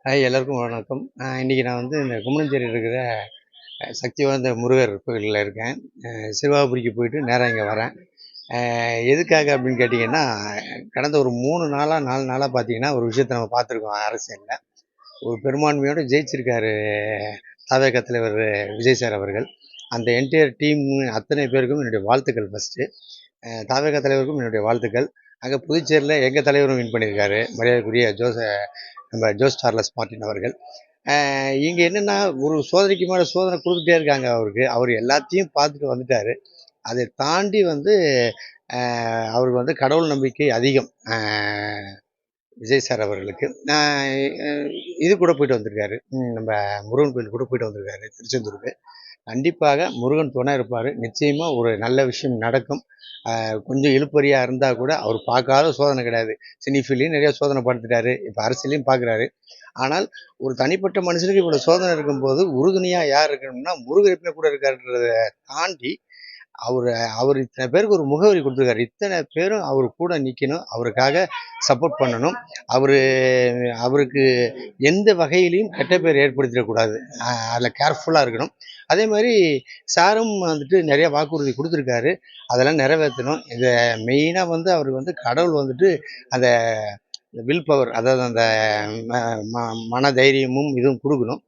எல்லாருக்கும் வணக்கம். இன்னைக்கு நான் வந்து இந்த கும்மனஞ்சேரியில இருக்கிற சக்தி வாய்ந்த முருகர் கோயில்ல இருக்கேன். சிறுவாபுரிக்கு போயிட்டு நேரா இங்க வரேன். எதுக்காக அப்படின்னு கேட்டீங்கன்னா, கடந்த ஒரு 3 நாளா, 4 நாளா பார்த்தீங்கன்னா, ஒரு விஷயத்த நம்ம பார்த்துருக்கோம் அரசியல்ல. ஒரு பெரும்பான்மையோட ஜெயிச்சிருக்காரு தவேக தலைவர் விஜய் சார் அவர்கள். அந்த என்டையர் டீம் அத்தனை பேருக்கும் என்னுடைய வாழ்த்துக்கள் ஃபர்ஸ்ட்டு. தவேக தலைவருக்கும் என்னுடைய வாழ்த்துக்கள். அங்க புதுச்சேரியில எங்க தலைவரும் வின் பண்ணியிருக்காரு. மரியாதைக்குரிய நம்ம ஜோஸ் சார்லஸ் மார்ட்டின் அவர்கள். இங்க என்னன்னா, ஒரு சோதனைக்கு மேல சோதனை குடுத்துட்டே இருக்காங்க அவருக்கு. அவரு எல்லாத்தையும் பார்த்துட்டு வந்துட்டாரு. அதை தாண்டி வந்து அ அவருக்கு வந்து கடவுள் நம்பிக்கை அதிகம். விஜய் சார் அவர்களுக்கு. அ இது கூட போயிட்டு வந்திருக்காரு. நம்ம முருகன் கோயில் கூட போயிட்டு வந்திருக்காரு திருச்செந்தூருக்கு. கண்டிப்பாக முருகன் துணை இருப்பாரு. நிச்சயமா ஒரு நல்ல விஷயம் நடக்கும். கொஞ்சம் இழுபறியா இருந்தா கூட அவர் பார்க்காத சோதனை கிடையாது. சினி ஃபீல்ட்லயும் நிறைய சோதனை பார்த்துட்டாரு. இப்ப அரசியலையும் பார்க்குறாரு. ஆனால் ஒரு தனிப்பட்ட மனுஷனுக்கு இவ்வளவு சோதனை இருக்கும்போது உறுதுணையா யார் இருக்கணும்னா முருகர் எப்பவுமே கூட இருக்காருன்றத தாண்டி அவரு அவரு இத்தனை பேருக்கு ஒரு முகவரி கொடுத்துருக்காரு. இத்தனை பேரும் அவரு கூட நிக்கணும். அவருக்காக சப்போர்ட் பண்ணணும். அவரு அவருக்கு எந்த வகையிலையும் கெட்ட பேர் ஏற்படுத்திடக்கூடாது. அதுல கேர்ஃபுல்லா இருக்கணும். அதே மாதிரி சாரும் வந்துட்டு நிறைய வாக்குறுதி கொடுத்துருக்காரு. அதெல்லாம் நிறைவேற்றணும். இத மெயினா வந்து அவருக்கு வந்து கடவுள் வந்துட்டு அந்த வில் பவர், அதாவது அந்த ம ம மன தைரியமும் இதுவும் குடுக்கணும்.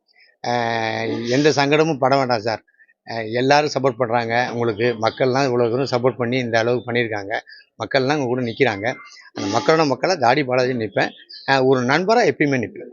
எந்த சங்கடமும் பட வேண்டாம் சார். எல்லாரும் சப்போர்ட் பண்றாங்க உங்களுக்கு. மக்கள்லாம் இவ்வளோ தூரம் சப்போர்ட் பண்ணி இந்த அளவுக்கு பண்ணியிருக்காங்க. மக்கள்லாம் உங்க கூட நிக்கிறாங்க. அந்த மக்களோட மக்களா தாடி பாலாஜின்னு நிப்பேன். ஒரு நண்பரா எப்பயுமே நிப்பேன்.